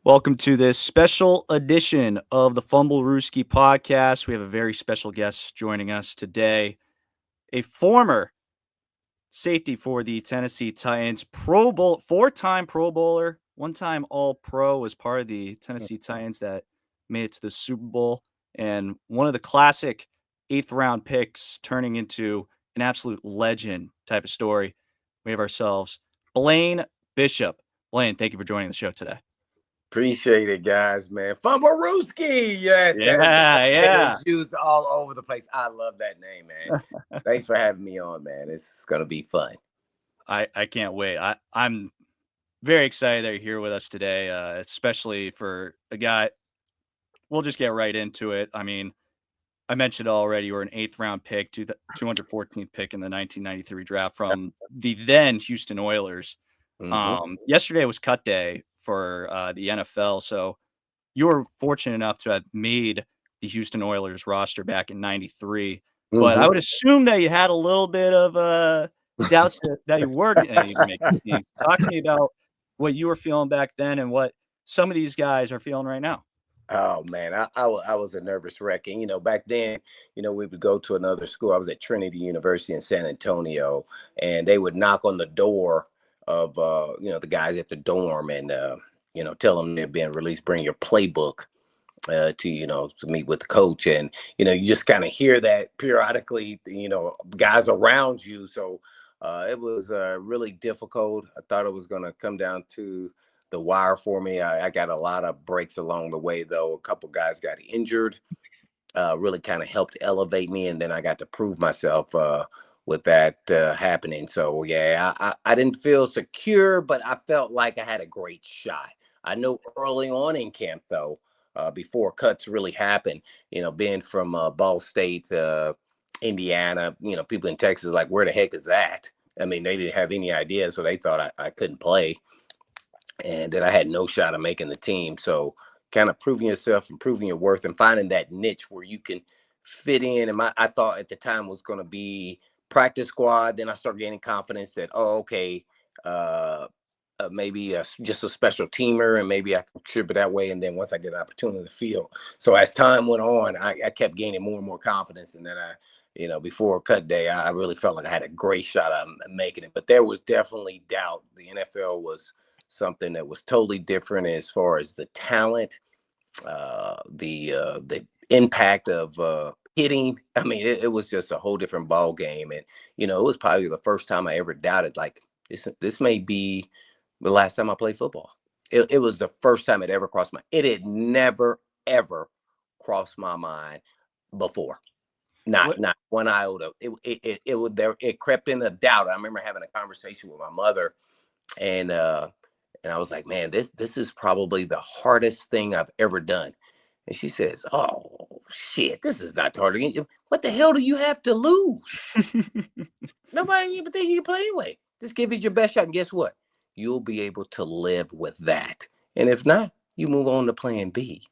Welcome to this special edition of the Fumblerooski podcast. We have a very special guest joining us today, a former safety for the Tennessee Titans, Pro Bowl, four-time Pro Bowler, one-time All-Pro, was part of the Tennessee Titans that made it to the Super Bowl, and one of the classic eighth-round picks turning into an absolute legend type of story. We have ourselves Blaine Bishop. Blaine, thank you for joining the show today. Appreciate it, guys, man. Fumblerooski, yes, Yeah. it's used all over the place. I love that name, man. Thanks for having me on, man. It's gonna be fun. I can't wait. I'm very excited that you're here with us today, especially for a guy. We'll just get right into it. I mean, I mentioned already you were an eighth-round pick, 214th pick in the 1993 draft from the then Houston Oilers. Yesterday was cut day for the NFL, so you were fortunate enough to have made the Houston Oilers roster back in '93. But I would assume that you had a little bit of doubts that you were going to even make the team. Talk to me about what you were feeling back then and what some of these guys are feeling right now. Oh man, I was a nervous wreck, and back then, we would go to another school. I was at Trinity University in San Antonio, and they would knock on the door of the guys at the dorm, and tell them they're being released. Bring your playbook to meet with the coach, and you just kind of hear that periodically. Guys around you, so it was really difficult. I thought it was going to come down to the wire for me. I got a lot of breaks along the way, though. A couple guys got injured, really kind of helped elevate me, and then I got to prove myself with that happening. So yeah, I didn't feel secure, but I felt like I had a great shot. I know early on in camp, though, before cuts really happened, being from Ball State, Indiana, people in Texas like, where the heck is that? I mean, they didn't have any idea, so they thought I couldn't play, and that I had no shot of making the team. So kind of proving yourself and proving your worth and finding that niche where you can fit in. And I thought at the time was going to be practice squad. Then I started gaining confidence that, okay, maybe just a special teamer, and maybe I can contribute that way. And then once I get an opportunity in the field. So as time went on, I kept gaining more and more confidence. And then before cut day, I really felt like I had a great shot at making it. But there was definitely doubt. The NFL was something that was totally different as far as the talent, the impact of hitting. I mean, it was just a whole different ball game, and it was probably the first time I ever doubted, like, this may be the last time I play football. It was the first time it ever crossed my. It had never ever crossed my mind before. Not one iota. It was there. It crept in a doubt. I remember having a conversation with my mother, and I was like, man, this is probably the hardest thing I've ever done. And she says, oh, shit, this is not hard. What the hell do you have to lose? Nobody even think you can play anyway. Just give it your best shot. And guess what? You'll be able to live with that. And if not, you move on to plan B.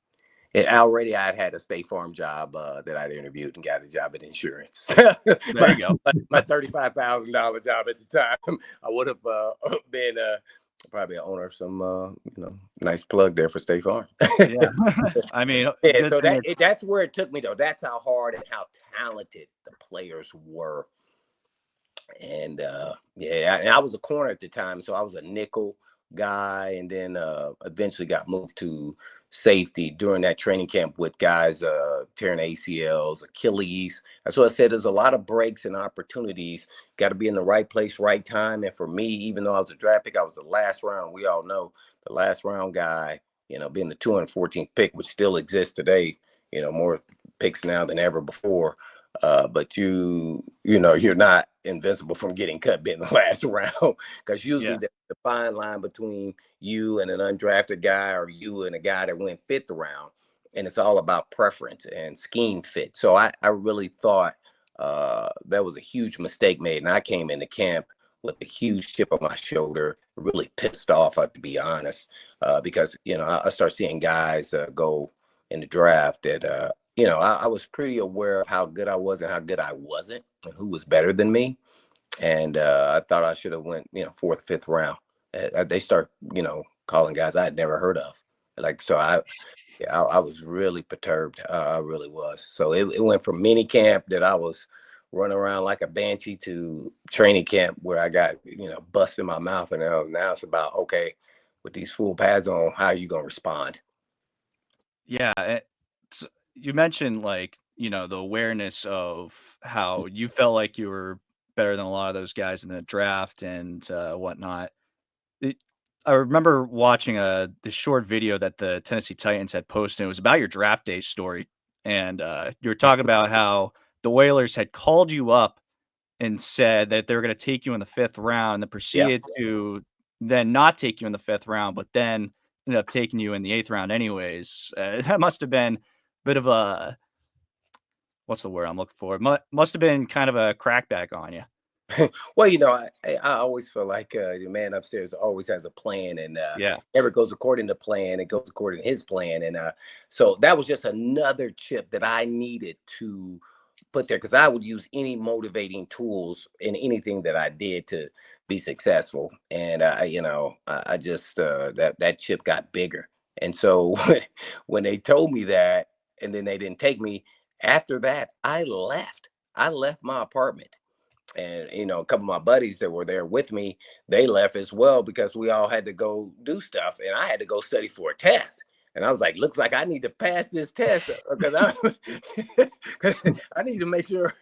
And already I'd had a State Farm job that I'd interviewed and got a job at insurance. There you go. My $35,000 job at the time. I would have been probably an owner of some, nice plug there for State Farm. Yeah. I mean, yeah. So that's where it took me, though. That's how hard and how talented the players were. And I was a corner at the time, so I was a nickel guy, and then eventually got moved to safety during that training camp with guys tearing ACLs, Achilles. That's what I said. There's a lot of breaks and opportunities. Got to be in the right place, right time. And for me, even though I was a draft pick, I was the last round. We all know the last round guy. Being the 214th pick, which still exists today. More picks now than ever before. But you're not invincible from getting cut being the last round, because usually the fine line between you and an undrafted guy, or you and a guy that went fifth round, and it's all about preference and scheme fit. So I really thought that was a huge mistake made, and I came into camp with a huge chip on my shoulder, really pissed off, to be honest, because I start seeing guys go in the draft that I was pretty aware of how good I was and how good I wasn't, and who was better than me. And I thought I should have went, fourth, fifth round. They start, calling guys I had never heard of. Like, so I was really perturbed. I really was. So it went from mini camp that I was running around like a banshee to training camp where I got, busting my mouth. And now it's about, okay, with these full pads on, how are you going to respond? Yeah, you mentioned, like, the awareness of how you felt like you were better than a lot of those guys in the draft and, whatnot. It I remember watching, this short video that the Tennessee Titans had posted. It was about your draft day story, and, you were talking about how the Oilers had called you up and said that they were gonna take you in the 5th round, and then Yeah. proceeded to then not take you in the 5th round, but then ended up taking you in the 8th round anyways. That must have been a bit of a what's the word I'm looking for? Must have been kind of a crackback on you. Well, I always feel like the man upstairs always has a plan, and Yeah. never goes according to plan. It goes according to his plan, and so that was just another chip that I needed to put there because I would use any motivating tools in anything that I did to be successful. And I just that chip got bigger, and so when they told me that, and then they didn't take me after that, I left. I left my apartment, and a couple of my buddies that were there with me, they left as well because we all had to go do stuff, and I had to go study for a test. And I was like, looks like I need to pass this test because I, 'cause I need to make sure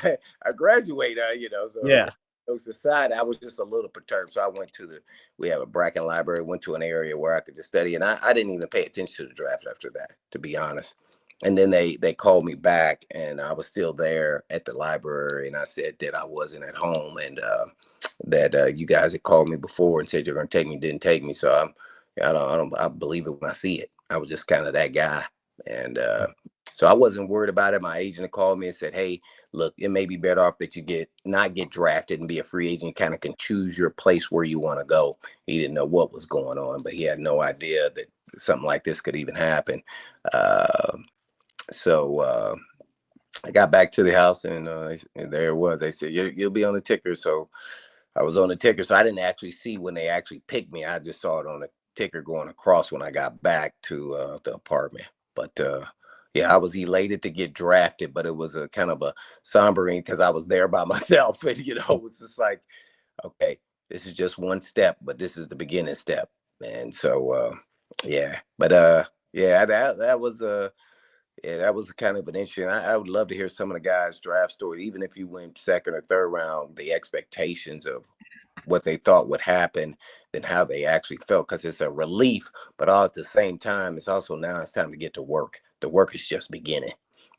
I graduate. So Yeah. those aside, I was just a little perturbed. So I went to we have a Bracken library, went to an area where I could just study, and I didn't even pay attention to the draft after that, to be honest. And then they called me back, and I was still there at the library, and I said that I wasn't at home, and that you guys had called me before and said you're going to take me, didn't take me. So I believe it when I see it. I was just kind of that guy, and so I wasn't worried about it. My agent had called me and said, hey, look, it may be better off that you not get drafted and be a free agent. You kind of can choose your place where you want to go. He didn't know what was going on, but he had no idea that something like this could even happen. uh, so I got back to the house, and there it was. They said, you'll be on the ticker. So I was on the ticker. So I didn't actually see when they actually picked me. I just saw it on the ticker going across when I got back to the apartment. But yeah, I was elated to get drafted, but it was a kind of a sombering because I was there by myself. And, it was just like, okay, this is just one step, but this is the beginning step. And so, yeah, but yeah, that was yeah, that was kind of an interesting. I would love to hear some of the guys' draft story, even if you went second or third round, the expectations of what they thought would happen, than how they actually felt, because it's a relief, but all at the same time, it's also now it's time to get to work. The work is just beginning.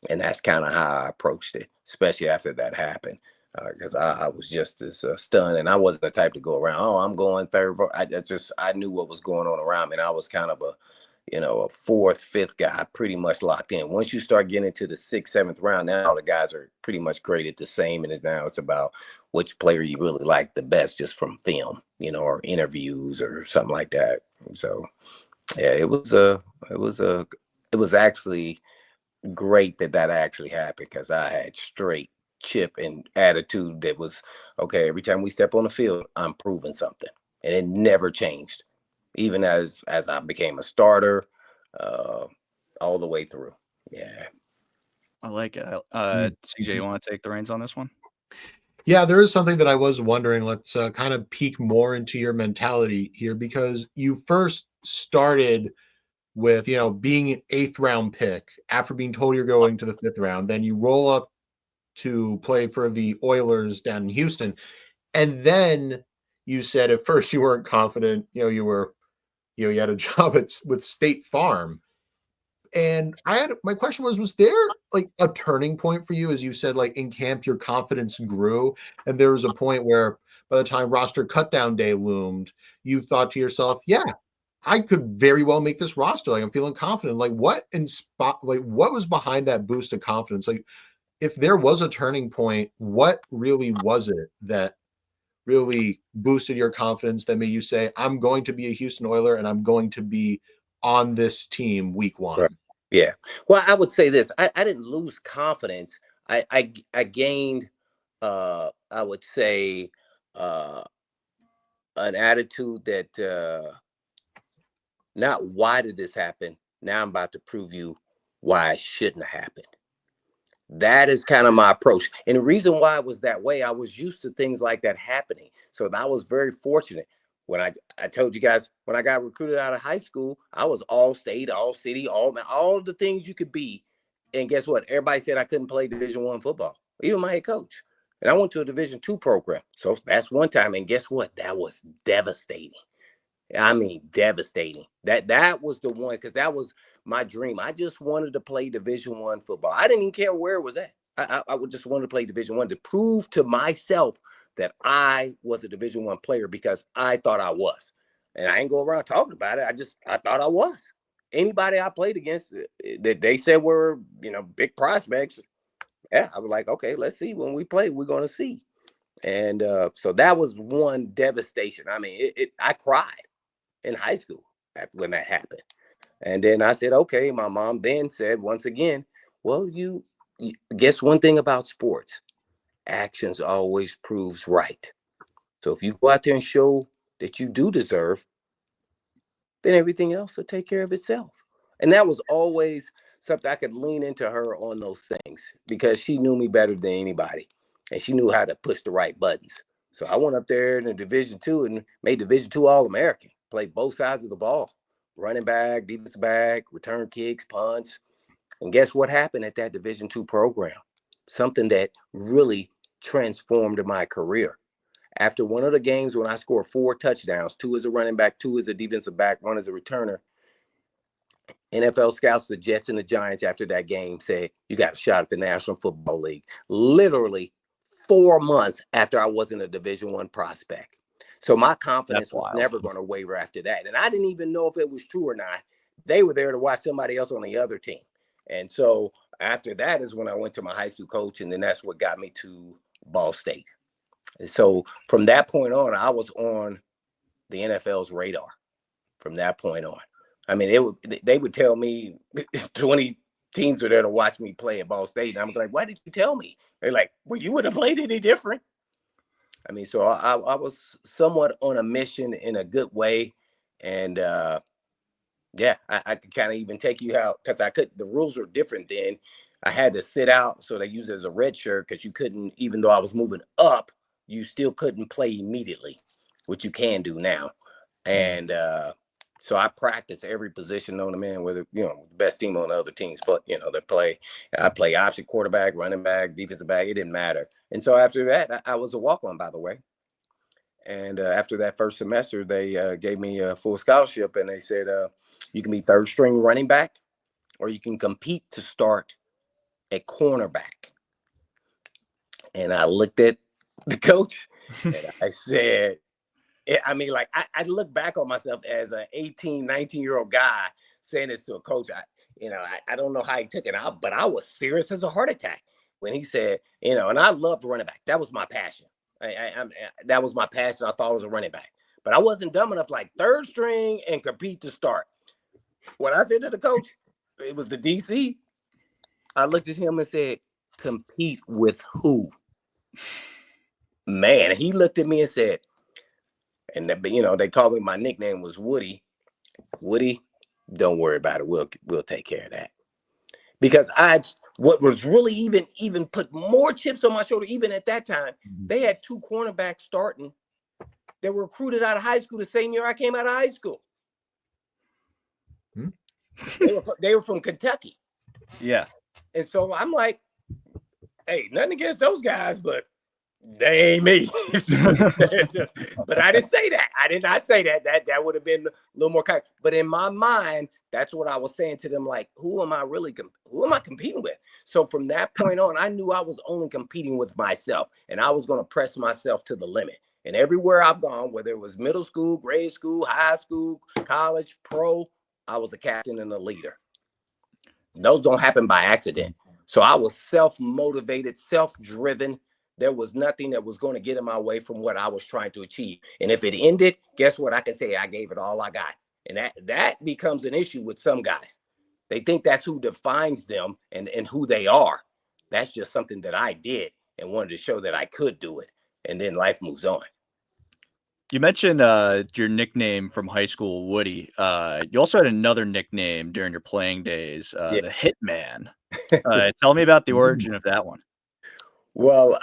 And that's kind of how I approached it, especially after that happened. Because I was just as stunned, and I wasn't the type to go around. Oh, I'm going third. I knew what was going on around me, and I was kind of a fourth, fifth guy, pretty much locked in. Once you start getting into the sixth, seventh round, now the guys are pretty much graded the same, and now it's about which player you really like the best just from film, or interviews or something like that. So yeah, it was actually great that actually happened because I had straight chip and attitude that was okay. Every time we step on the field, I'm proving something, and it never changed, even as I became a starter, uh, all the way through. Yeah. I like it. Mm, CJ, mhm. you wanna take the reins on this one? Yeah, there is something that I was wondering. Let's kind of peek more into your mentality here because you first started with, being an eighth round pick after being told you're going to the fifth round. Then you roll up to play for the Oilers down in Houston. And then you said at first you weren't confident, you had a job with State Farm. And my question was there like a turning point for you? As you said, like in camp, your confidence grew, and there was a point where by the time roster cutdown day loomed, you thought to yourself, yeah, I could very well make this roster. Like I'm feeling confident. Like what was behind that boost of confidence? Like if there was a turning point, what really was it that really boosted your confidence that made you say, I'm going to be a Houston Oiler and I'm going to be on this team week Right. one? Yeah. Well, I would say this. I didn't lose confidence. I gained I would say uh an attitude that Not why did this happen? Now I'm about to prove you why it shouldn't have happened. That is kind of my approach. And the reason why it was that way, I was used to things like that happening. So I was very fortunate. When I told you guys, when I got recruited out of high school, I was all state, all city, all the things you could be. And guess what? Everybody said I couldn't play Division I football, even my head coach. And I went to a Division II program. So that's one time. And guess what? That was devastating. I mean, devastating. That was the one, because that was my dream. I just wanted to play Division I football. I didn't even care where it was at. I would just want to play Division I to prove to myself that I was a Division I player, because I thought I was. And I ain't go around talking about it. I thought I was. Anybody I played against that they said were, big prospects. Yeah, I was like, okay, let's see. When we play, we're going to see. And so that was one devastation. I mean, I cried in high school when that happened. And then I said, okay, my mom then said once again, well, you guess one thing about sports, actions always proves right. So if you go out there and show that you do deserve, then everything else will take care of itself. And that was always something I could lean into her on, those things, because she knew me better than anybody. And she knew how to push the right buttons. So I went up there in the Division II and made Division II All-American. Played both sides of the ball. Running back, defensive back, return kicks, punts. And guess what happened at that Division II program? Something that really transformed my career. After one of the games when I scored 4 touchdowns, 2 as a running back, 2 as a defensive back, 1 as a returner, NFL scouts, the Jets and the Giants, after that game said, you got a shot at the National Football League. Literally 4 months after I wasn't a Division I prospect. So my confidence was never going to waver after that. And I didn't even know if it was true or not. They were there to watch somebody else on the other team. And so after that is when I went to my high school coach, and then that's what got me to Ball State. And so from that point on, I was on the NFL's radar from that point on. I mean, they would tell me 20 teams are there to watch me play at Ball State. And I'm like, why did you tell me? They're like, well, you wouldn't have played any different. I mean, so I was somewhat on a mission in a good way. And yeah, I could kind of even take you out, because the rules were different then. I had to sit out, so they used it as a red shirt, because you couldn't, even though I was moving up, you still couldn't play immediately, which you can do now. And so I practiced every position known to man, whether, the best team on the other teams, but, I play option quarterback, running back, defensive back, it didn't matter. And so after that, I was a walk-on, by the way. And after that first semester, they gave me a full scholarship, and they said, you can be third string running back, or you can compete to start at cornerback. And I looked at the coach and I said, I mean, like, I look back on myself as an 18, 19-year-old guy saying this to a coach. I don't know how he took it out, but I was serious as a heart attack when he said, and I loved running back. That was my passion. That was my passion. I thought I was a running back, but I wasn't dumb enough, like, third string and compete to start. When I said to the coach, it was the DC, I looked at him and said, compete with who? Man, he looked at me and said, and they called me, my nickname was Woody. Woody, don't worry about it. We'll take care of that. Because what was really even put more chips on my shoulder, even at that time, they had 2 cornerbacks starting that were recruited out of high school the same year I came out of high school. They were from Kentucky. Yeah. And so I'm like, hey, nothing against those guys, but they ain't me. But I didn't say that. I did not say that. That would have been a little more kind. But in my mind, that's what I was saying to them. Like, who am I competing with? So from that point on, I knew I was only competing with myself, and I was going to press myself to the limit. And everywhere I've gone, whether it was middle school, grade school, high school, college, pro, I was a captain and a leader. Those don't happen by accident. So I was self-motivated, self-driven. There was nothing that was going to get in my way from what I was trying to achieve. And if it ended, guess what? I can say I gave it all I got. And that becomes an issue with some guys. They think that's who defines them and who they are. That's just something that I did and wanted to show that I could do it. And then life moves on. You mentioned your nickname from high school, Woody. You also had another nickname during your playing days, Yeah. the Hitman. Tell me about the origin of that one. Well,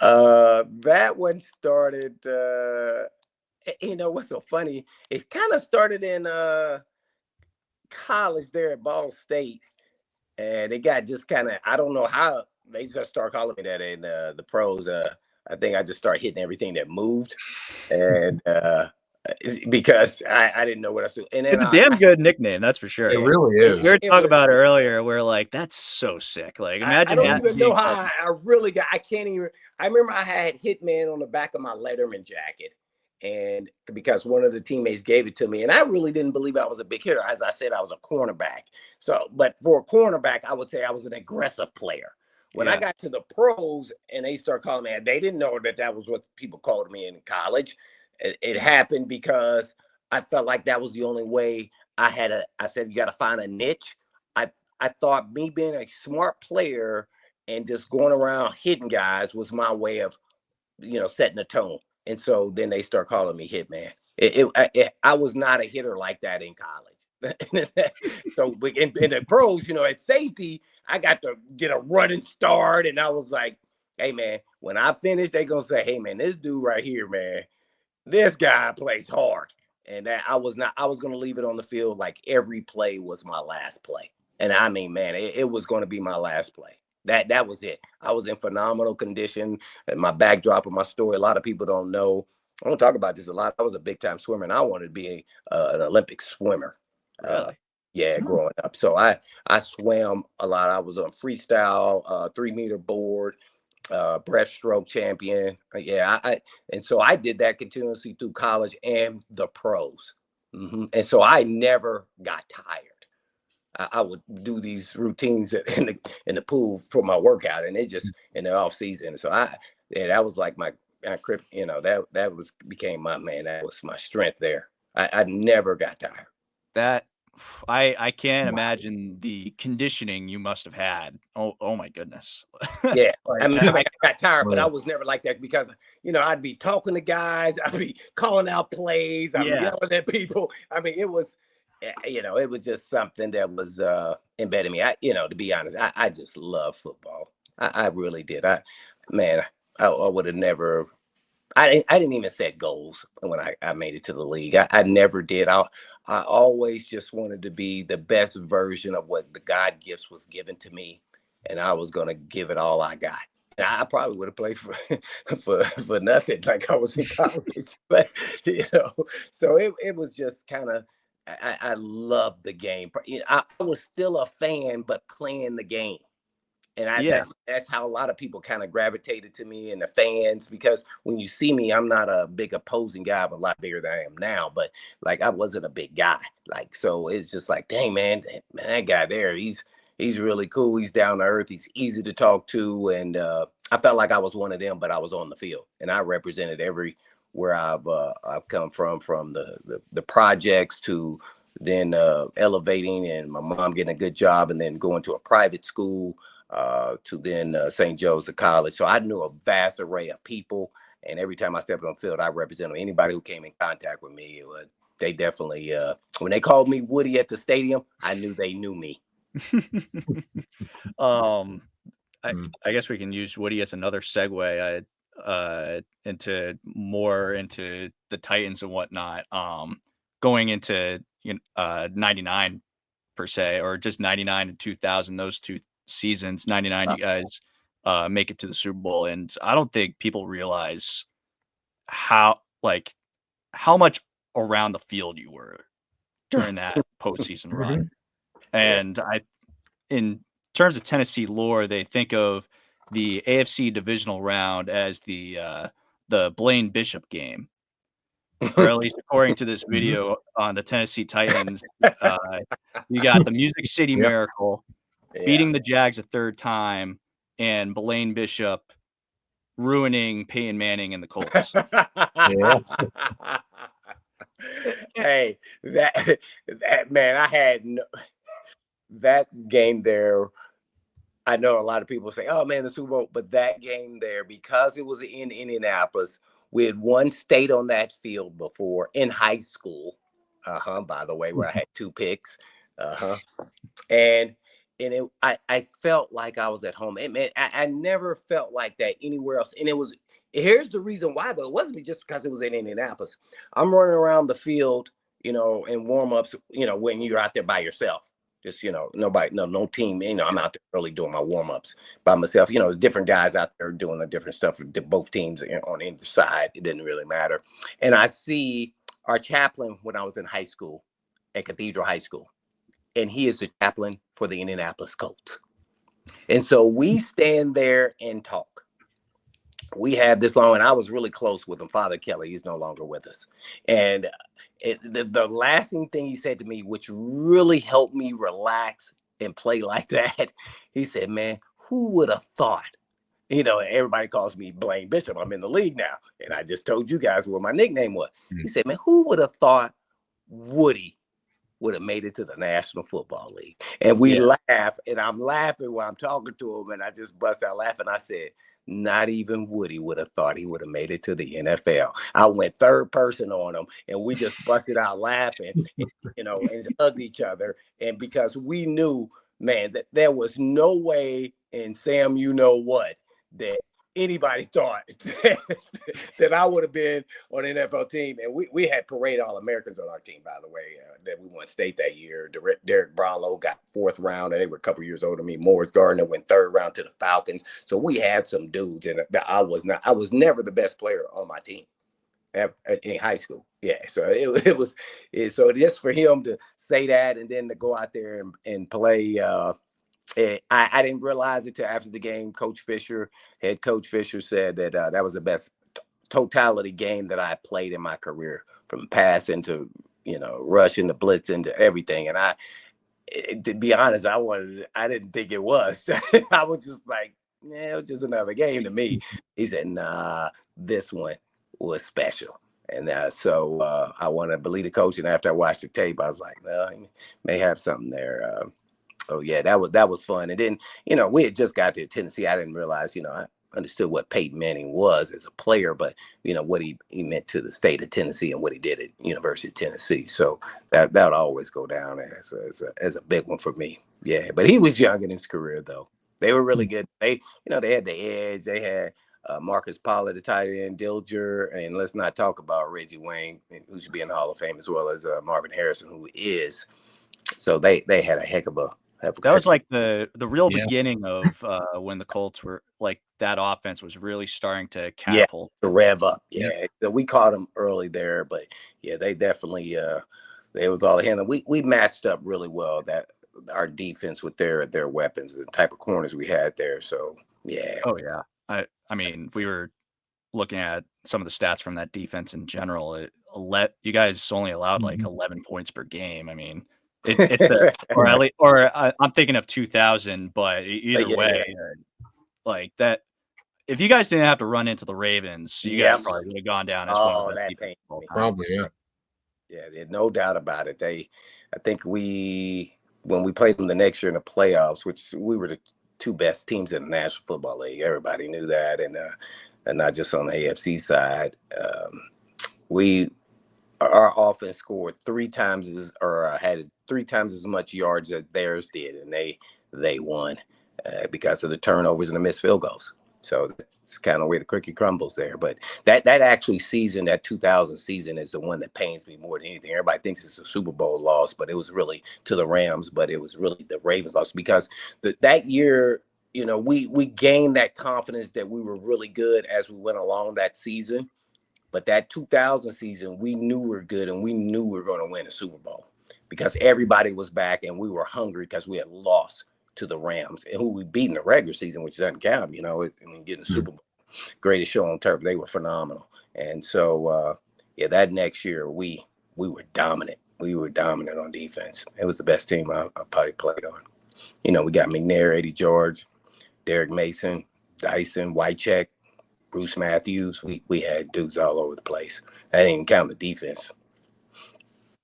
that one started. You know what's so funny? It kind of started in college there at Ball State, and it got just kind of. I don't know how they just start calling me that in the pros. I think I just started hitting everything that moved, and because I didn't know what else to do. And then It's a damn good nickname, that's for It sure. yeah, really it, We is. were it talking was. about it earlier. We're like, that's so sick. Like, I imagine don't even know being how called. I really got. I can't even. I remember I had Hitman on the back of my Letterman jacket, and because one of the teammates gave it to me, and I really didn't believe I was a big hitter. As I said, I was a cornerback. So, but for a cornerback, I would say I was an aggressive player. When I Yeah, got to the pros, and they started calling me, they didn't know that that was what people called me in college. It happened because I felt like that was the only way I had a. I said you got to find a niche. I I thought me being a smart player and just going around hitting guys was my way of, setting the tone. And so then they start calling me Hitman. I was not a hitter like that in college. So in the pros, at safety, I got to get a running start. And I was like, hey, man, when I finish, they going to say, hey, man, this dude right here, man, this guy plays hard. And that I was not, I was going to leave it on the field like every play was my last play. And I mean, man, it was going to be my last play. That was it. I was in phenomenal condition. And my backdrop of my story, a lot of people don't know. I don't talk about this a lot. I was a big time swimmer, and I wanted to be an Olympic swimmer. Uh, really. yeah, growing up. So I swam a lot. I was on freestyle, 3 meter board, breaststroke champion. Yeah, and so I did that continuously through college and the pros. And so I never got tired. I would do these routines in the pool for my workout, and it just in the off season. So that was like my crip. That was became my man. That was my strength there. I never got tired. That I can't Wow. imagine the conditioning you must have had. Oh my goodness. Yeah. Like, I got tired, but I Right. was never like that because I'd be talking to guys, I'd be calling out plays, I'm yeah, yelling at people. I mean, it was just something that was embedded in me. To be honest, I just love football. I really did. Man, I would have never. I didn't even set goals when I made it to the league. I never did. I always just wanted to be the best version of what the God gifts was given to me, and I was gonna give it all I got. And I probably would have played for for nothing like I was in college, but so it was just kind of. I loved the game. I was still a fan, but playing the game. And yeah. that's how a lot of people kind of gravitated to me and the fans, because when you see me, I'm not a big opposing guy. I'm a lot bigger than I am now, but like I wasn't a big guy. Like, so it's just like, dang, man, that guy there, he's really cool. He's down to earth. He's easy to talk to. And I felt like I was one of them, but I was on the field and I represented where I've come from the projects to then elevating and my mom getting a good job and then going to a private school to then St. Joe's to college. So I knew a vast array of people. And every time I stepped on the field, I represented anybody who came in contact with me. They definitely, when they called me Woody at the stadium, I knew they knew me. um, I Mm. I guess we can use Woody as another segue into the Titans and whatnot. Going into 99 per se, or just 99 and 2000, those two seasons. 99, Uh, you guys make it to the Super Bowl, and I don't think people realize how how much around the field you were during that postseason run. Mhm. yeah. And in terms of Tennessee lore, they think of the AFC divisional round as the Blaine Bishop game, or at least according to this Mhm. video on the Tennessee Titans. Uh, you got the Music City Yep. Miracle yeah. beating the Jags a third time, and Blaine Bishop ruining Peyton Manning and the Colts. Yeah. Eh, eh, Hey, that man, that game there. I know a lot of people say, "Oh man, the Super Bowl," but that game there, because it was in Indianapolis, We had won state on that field before in high school. By the way, where I had 2 picks. And I felt like I was at home. And man, I never felt like that anywhere else. And here's the reason why, though. It wasn't just because it was in Indianapolis. I'm running around the field, in warm-ups, when you're out there by yourself. Just, nobody, no team, I'm out there early doing my warm-ups by myself. Different guys out there doing the different stuff for both teams on either side. It didn't really matter. And I see our chaplain when I was in high school at Cathedral High School. And he is the chaplain for the Indianapolis Colts. And so we stand there and talk. We have this long, and I was really close with him. Father Kelly, he's no longer with us. And the lasting thing he said to me, which really helped me relax and play like that, he said, man, who would have thought? Everybody calls me Blaine Bishop. I'm in the league now. And I just told you guys what my nickname was. He said, man, who would have thought Woody would have made it to the National Football League? And we laugh, and I'm laughing while I'm talking to him, and I just bust out laughing. I said, not even Woody would have thought he would have made it to the NFL. I went third person on him, and we just busted out laughing, and hugged each other. And because we knew, man, that there was no way, and Sam, that anybody thought that I would have been on an NFL team. And we had parade All-Americans on our team, by the way, that we won state that year. Derek Brownlow got 4th round, and they were a couple years older than me. Morris Gardner went 3rd round to the Falcons. So we had some dudes, and I was never the best player on my team in high school. Yeah. So so just for him to say that, and then to go out there and play, I didn't realize it till after the game. Head Coach Fisher said that that was the best totality game that I played in my career, from passing to, rushing to blitzing to everything. And to be honest, I didn't think it was. I was just like, it was just another game to me. He said, nah, this one was special. And so I want to believe the coach. And after I watched the tape, I was like, well, he may have something there. So yeah, that was fun. And then, we had just got to Tennessee. I didn't realize, I understood what Peyton Manning was as a player, but what he meant to the state of Tennessee and what he did at University of Tennessee. So that would always go down as a big one for me. Yeah, but he was young in his career, though. They were really good. They had the edge. They had Marcus Pollard, the tight end, Dilger, and let's not talk about Reggie Wayne, who should be in the Hall of Fame, as well as Marvin Harrison, who is. So they had a heck of a. That was like the real beginning of when the Colts were like, that offense was really starting to catapult. To rev up. Yeah. So we caught them early there, but yeah, they definitely they was all handled. We matched up really well, that our defense with their weapons, the type of corners we had there. So yeah. Oh yeah. I mean, if we were looking at some of the stats from that defense in general, you guys only allowed like 11 points per game. I mean, I'm thinking of 2000, but either way, like that. If you guys didn't have to run into the Ravens, you guys probably would have gone down as one of the best defenses of all time. Probably, yeah. Yeah, there's no doubt about it. I think when we played them the next year in the playoffs, which we were the 2 best teams in the National Football League. Everybody knew that, and not just on the AFC side. Our offense scored 3 times had 3 times as much yards as theirs did, and they won because of the turnovers and the missed field goals. So it's kind of where the cookie crumbles there. But that actually season, that 2000 season, is the one that pains me more than anything. Everybody thinks it's a Super Bowl loss, but it was really to the Rams. But it was really the Ravens loss, because that year, we gained that confidence that we were really good as we went along that season. But that 2000 season, we knew we were good, and we knew we were going to win a Super Bowl, because everybody was back and we were hungry because we had lost to the Rams, and who we beat in the regular season, which doesn't count, getting a Super Bowl. Greatest show on turf. They were phenomenal. And so, that next year we were dominant. We were dominant on defense. It was the best team I probably played on. We got McNair, Eddie George, Derek Mason, Dyson, Wycheck, Bruce Matthews. We had dudes all over the place. That didn't even count the defense.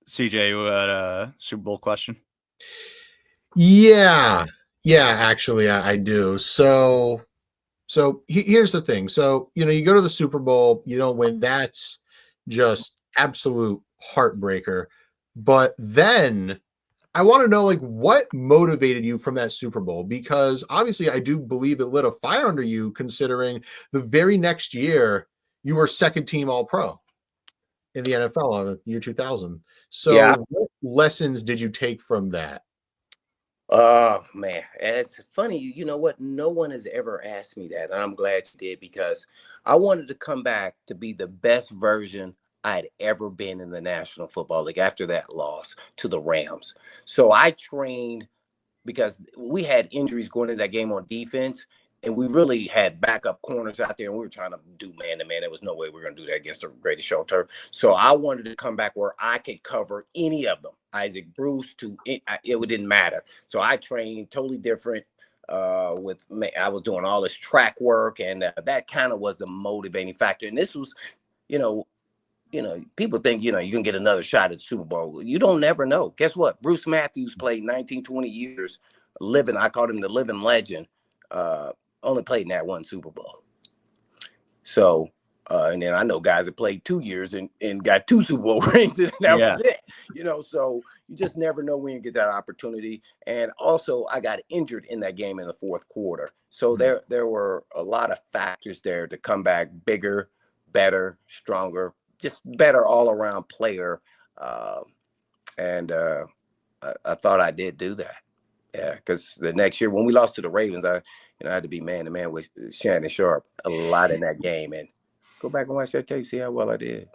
CJ, you had a Super Bowl question? Yeah, actually, I do. So So here's the thing. So, you go to the Super Bowl, you don't win. That's just absolute heartbreaker. But then I want to know, like, what motivated you from that Super Bowl? Because obviously, I do believe it lit a fire under you, considering the very next year you were second team All Pro in the NFL on year 2000. Yeah. So, what lessons did you take from that? Oh man, and it's funny. You know what? No one has ever asked me that, and I'm glad you did because I wanted to come back to be the best version I'd ever been in the National Football League after that loss to the Rams. So I trained because we had injuries going into that game on defense, and we really had backup corners out there, and we were trying to do man to man. There was no way we were going to do that against the greatest show on turf. So I wanted to come back where I could cover any of them, Isaac Bruce to it didn't matter. So I trained totally different. I was doing all this track work, and that kind of was the motivating factor. And this was, you know, people think, you can get another shot at the Super Bowl. You don't never know. Guess what? Bruce Matthews played 19, 20 years living. I called him the living legend. Uh, Only played in that one Super Bowl. So, and then I know guys that played 2 years and got two Super Bowl rings, and that Yeah. was it. So you just never know when you get that opportunity. And also, I got injured in that game in the fourth quarter. So there were a lot of factors there to come back bigger, better, stronger, just better all around player. And I thought I did do that. Yeah, because the next year when we lost to the Ravens, I had to be man to man with Shannon Sharp a lot in that game. And go back and watch that tape, see how well I did.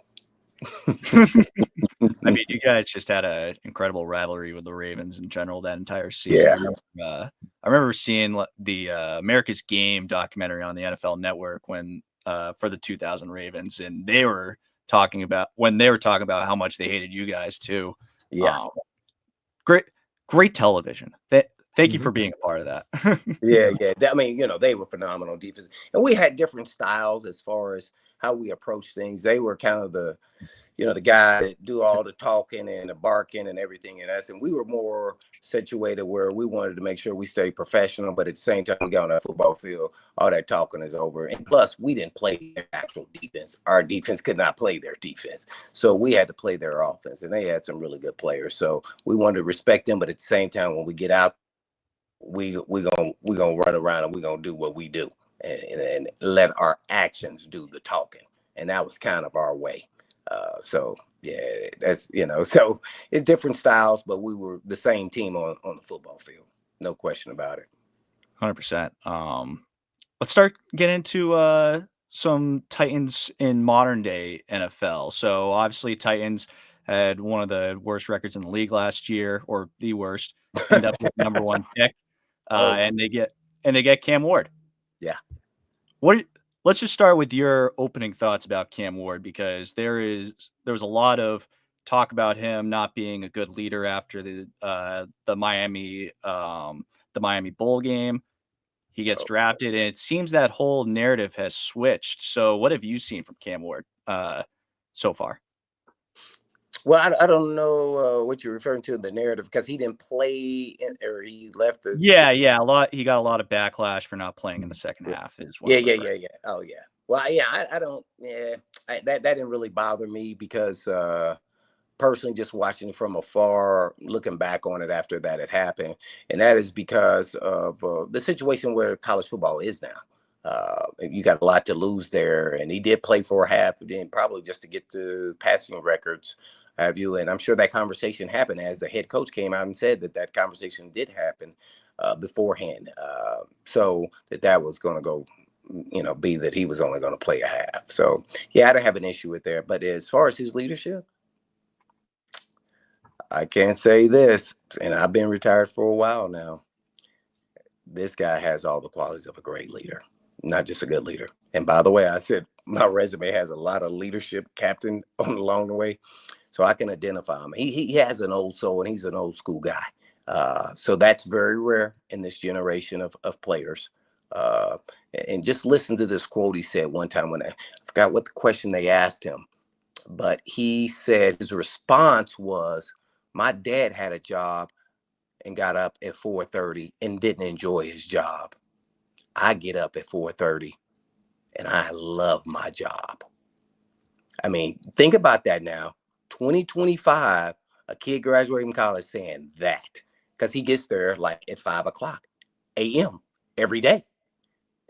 I mean, you guys just had an incredible rivalry with the Ravens in general that entire season. Yeah. I remember seeing the America's Game documentary on the NFL Network when for the 2000 Ravens, and they were talking about how much they hated you guys too. Yeah. Great television. Thank you for being a part of that. Yeah. I mean, they were phenomenal defense, and we had different styles as far as how we approach things. They were kind of the guy that do all the talking and the barking and everything in us. And we were more situated where we wanted to make sure we stay professional, but at the same time, we got on that football field, all that talking is over. And plus, we didn't play their actual defense. Our defense could not play their defense. So we had to play their offense, and they had some really good players. So we wanted to respect them, but at the same time, when we get out, we gonna run around and we're gonna do what we do and let our actions do the talking. And that was kind of our way. So yeah, that's so it's different styles, but we were the same team on the football field, no question about it. 100%. Let's start getting into some Titans in modern day NFL. So obviously Titans had one of the worst records in the league last year, or the worst. End up with number one pick, and they get Cam Ward. Yeah. Let's just start with your opening thoughts about Cam Ward, because there was a lot of talk about him not being a good leader after the Miami Bowl game. He gets drafted, and it seems that whole narrative has switched. So what have you seen from Cam Ward so far? Well, I don't know what you're referring to in the narrative, because he didn't play or he left the He got a lot of backlash for not playing in the second half is what yeah. Oh yeah. Well, yeah, I don't that didn't really bother me, because personally, just watching from afar, looking back on it after that had happened, and that is because of the situation where college football is now. You got a lot to lose there, and he did play for a half, then probably just to get the passing records. Have you? And I'm sure that conversation happened as the head coach came out and said that conversation did happen beforehand. So that was going to go, be that he was only going to play a half. So yeah, I don't have an issue with that. But as far as his leadership, I can't say this, and I've been retired for a while now. This guy has all the qualities of a great leader, not just a good leader. And by the way, I said my resume has a lot of leadership captain along the way, so I can identify him. He has an old soul, and he's an old school guy. So that's very rare in this generation of players. And just listen to this quote he said one time when I forgot what the question they asked him, but he said his response was, "My dad had a job and got up at 4:30 and didn't enjoy his job." I get up at 4:30 and I love my job. I mean, think about that now. 2025, a kid graduating from college saying that because he gets there like at 5 o'clock a.m. every day.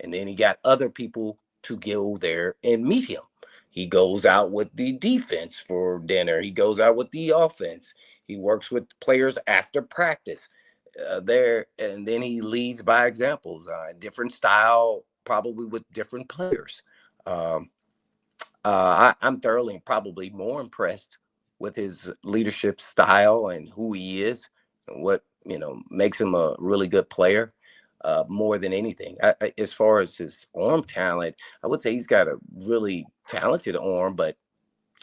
And then he got other people to go there and meet him. He goes out with the defense for dinner. He goes out with the offense. He works with players after practice there, and then he leads by examples. Different style, probably with different players. Um, I'm thoroughly probably more impressed with his leadership style and who he is and what makes him a really good player. More than anything, as far as his arm talent, I would say he's got a really talented arm. But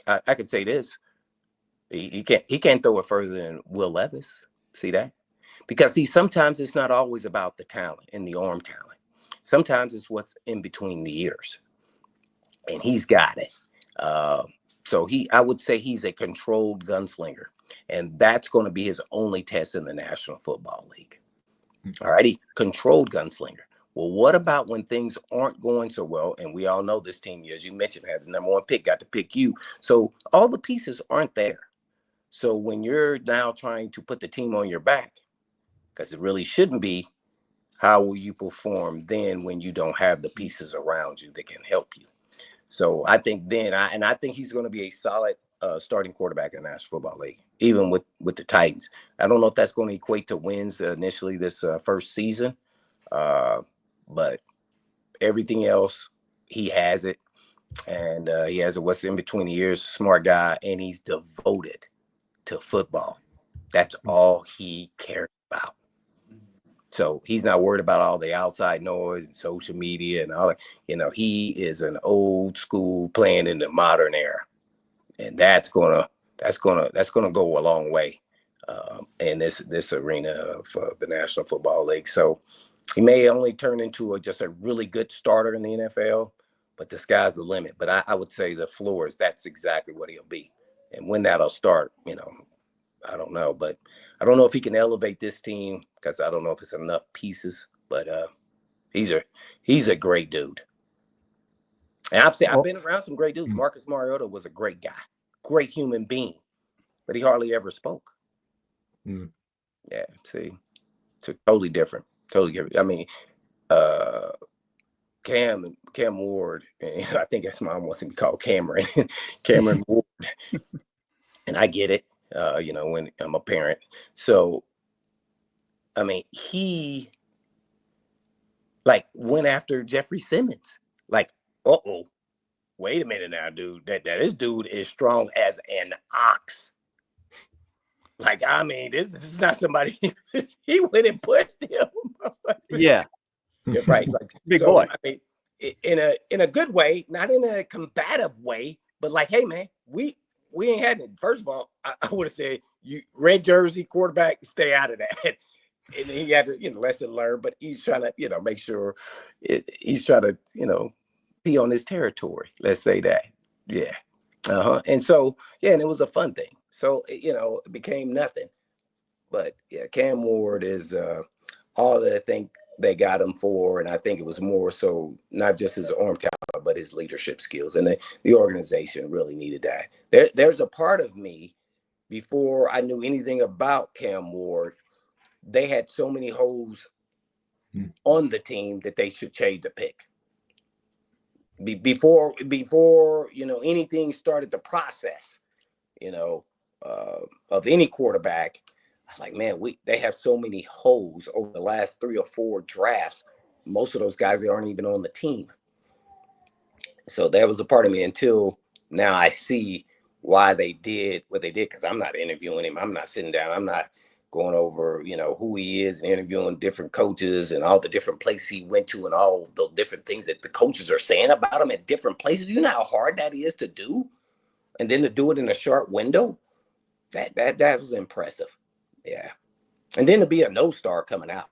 I could say this: he can't throw it further than Will Levis. See that? Because sometimes it's not always about the talent and the arm talent. Sometimes it's what's in between the ears, and he's got it. Uh, so I would say he's a controlled gunslinger, and that's going to be his only test in the National Football League. All righty, controlled gunslinger. Well, what about when things aren't going so well? And we all know this team, as you mentioned, had the number one pick, got to pick you. So all the pieces aren't there. So when you're now trying to put the team on your back, because it really shouldn't be, how will you perform then when you don't have the pieces around you that can help you? So I think I think he's going to be a solid starting quarterback in the National Football League, even with the Titans. I don't know if that's going to equate to wins initially this first season, but everything else, he has it, and he has it. What's in between the ears, smart guy, and he's devoted to football. That's all he cares about. So he's not worried about all the outside noise and social media and all that. He is an old school playing in the modern era, and that's gonna go a long way in this arena of the National Football League. So he may only turn into just a really good starter in the NFL, but the sky's the limit. But I would say the floor that's exactly what he'll be, and when that'll start, I don't know, but I don't know if he can elevate this team because I don't know if it's enough pieces. But he's a great dude, and I've been around some great dudes. Marcus Mariota was a great guy, great human being, but he hardly ever spoke. Yeah, see, it's totally different. Totally different. I mean, Cam Ward, and I think his mom wants to be called Cameron, Cameron Ward, and I get it. When I'm a parent, so I mean, he went after Jeffrey Simmons. Like, wait a minute now, dude. That this dude is strong as an ox. Like, I mean, this is not somebody he went and pushed him. Yeah. Right. Like, big boy. I mean, in a good way, not in a combative way, but like, hey man, we ain't had it. First of all, I would have said, you red jersey quarterback, stay out of that. And he had to, lesson learned, but he's trying to, make sure he's trying to, be on his territory. Let's say that. Yeah. And so, yeah, and it was a fun thing. So, it became nothing. But yeah, Cam Ward is all that I think they got him for. And I think it was more so not just his arm talent, but his leadership skills. And the organization really needed that. There's a part of me, before I knew anything about Cam Ward, they had so many holes on the team that they should change the pick. Before anything started the process, of any quarterback, I was like, man, they have so many holes over the last 3 or 4 drafts. Most of those guys, they aren't even on the team. So there was a part of me until now I see why they did what they did, because I'm not interviewing him. I'm not sitting down. I'm not going over, who he is and interviewing different coaches and all the different places he went to and all the different things that the coaches are saying about him at different places. You know how hard that is to do? And then to do it in a short window, that was impressive. Yeah. And then to be a no star coming out.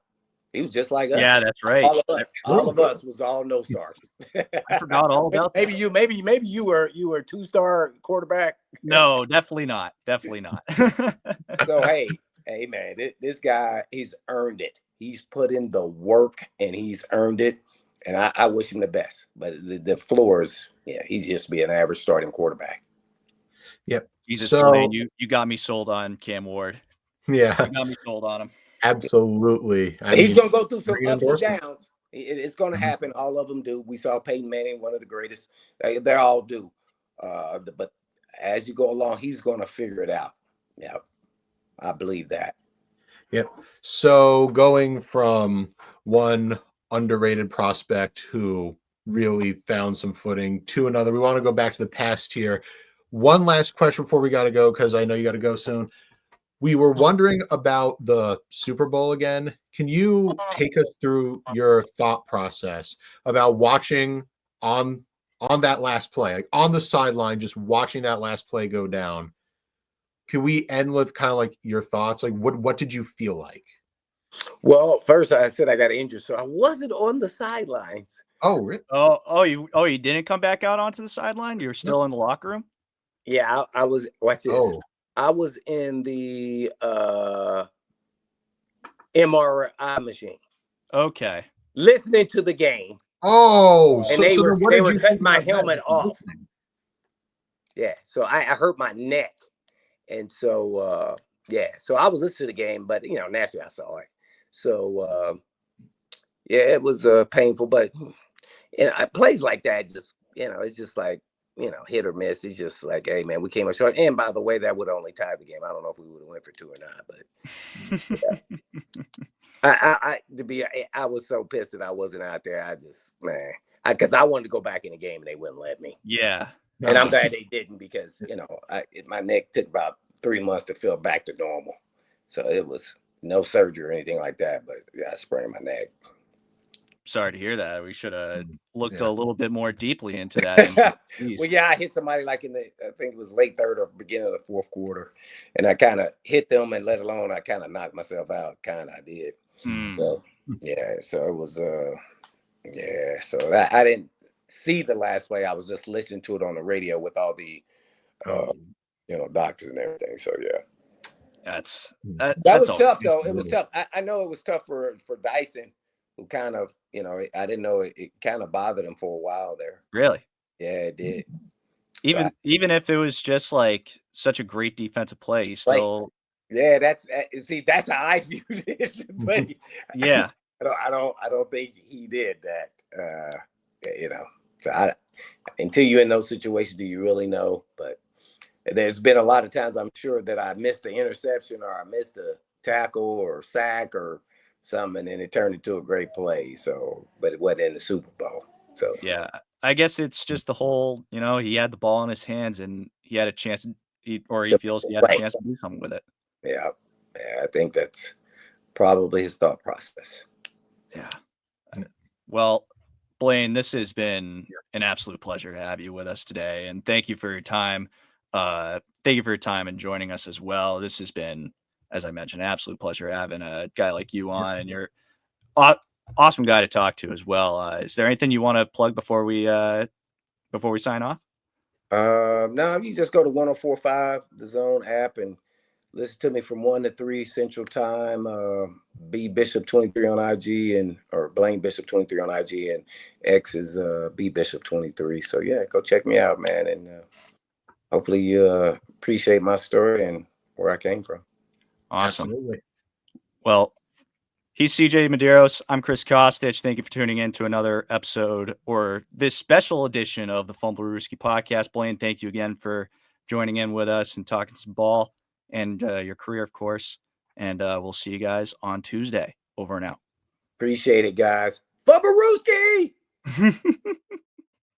He was just like us. Yeah, that's right. All of us was all no stars. I forgot all about maybe that. Maybe you were 2-star quarterback. No, definitely not. Definitely not. So hey man, this guy, he's earned it. He's put in the work and he's earned it. And I wish him the best. But the floor is, yeah, he's just be an average starting quarterback. Yep. Jesus, Blaine, So you got me sold on Cam Ward. yeah, You got me sold on him. absolutely. I He's mean, going to go through some great ups and endorsement. downs. It's going to Mhm. happen. All of them do. We saw Peyton Manning, one of the greatest. They're all do. But as you go along, he's going to figure it out. Yeah, I believe that. Yep. So going from one underrated prospect who really found some footing to another, we want to go back to the past here. One last question before we got to go, because I know you got to go soon. We were wondering about the Super Bowl again. Can you take us through your thought process about watching on that last play, like on the sideline, just watching that last play go down? Can we end with kind of like your thoughts? Like what did you feel like? Well, first I said I got injured, so I wasn't on the sidelines. Oh, really? You didn't come back out onto the sideline? You were No. still in the locker room? Yeah, I was. Watch this. Oh, I was in the MRI machine, Okay. listening to the game, oh. and So then what they did were you think cutting my about that? helmet Just off. listening? Yeah, so I hurt my neck, and so yeah, so I was listening to the game, but naturally I saw it. So yeah, it was painful, but plays like that just it's just like hit or miss. It's just like, hey man, we came up short. And by the way, that would only tie the game. I don't know if we would have went for two or not, but I was so pissed that I wasn't out there. I just because I wanted to go back in the game and they wouldn't let me. Yeah. And I'm No. glad they didn't because my neck took about 3 months to feel back to normal. So it was no surgery or anything like that. But yeah, I sprained my neck. Sorry to hear that. We should have looked Yeah. a little bit more deeply into that injury. Well, Jeez. yeah, I hit somebody like I think it was late third or beginning of the fourth quarter, and I kind of hit them, and let alone I kind of knocked myself out. Kind of I did. Mm. So yeah, so it was yeah. So I didn't see the last play. I was just listening to it on the radio with all the Oh, doctors and everything. So yeah, That's that that's was always tough though. It was absolutely. tough. I know it was tough for Dyson, who kind of I didn't know it kind of bothered him for a while there. really. Yeah, it did. So Even if it was just like such a great defensive play, he right. still Yeah, that's how I viewed it. But yeah. I don't think he did that. So until you're in those situations, do you really know? But there's been a lot of times I'm sure that I missed an interception or I missed a tackle or sack or something, and then it turned into a great play. So, but it wasn't in the Super Bowl. So Yeah. I guess it's just the whole, he had the ball in his hands and he had a chance he to feels he had a play. chance to do something with it. Yeah, yeah, I think that's probably his thought process. Yeah. Well, Blaine, this has been an absolute pleasure to have you with us today, and thank you for your time. Thank you for your time and joining us as well. This has been, as I mentioned, an absolute pleasure having a guy like you on, and you're awesome guy to talk to as well. Is there anything you want to plug before we sign off? No, you just go to 104.5, the Zone app, and listen to me from 1 to 3 Central Time. B Bishop 23 on IG or Blaine Bishop 23 on IG, and X is B Bishop 23. So yeah, go check me out, man, and hopefully you appreciate my story and where I came from. Awesome. absolutely. Well, he's CJ Medeiros. I'm Chris Kostich. Thank you for tuning in to another episode or this special edition of the Fumblerooski podcast. Blaine, thank you again for joining in with us and talking some ball and your career, of course. And we'll see you guys on Tuesday. Over and out. Appreciate it, guys. Fumblerooski!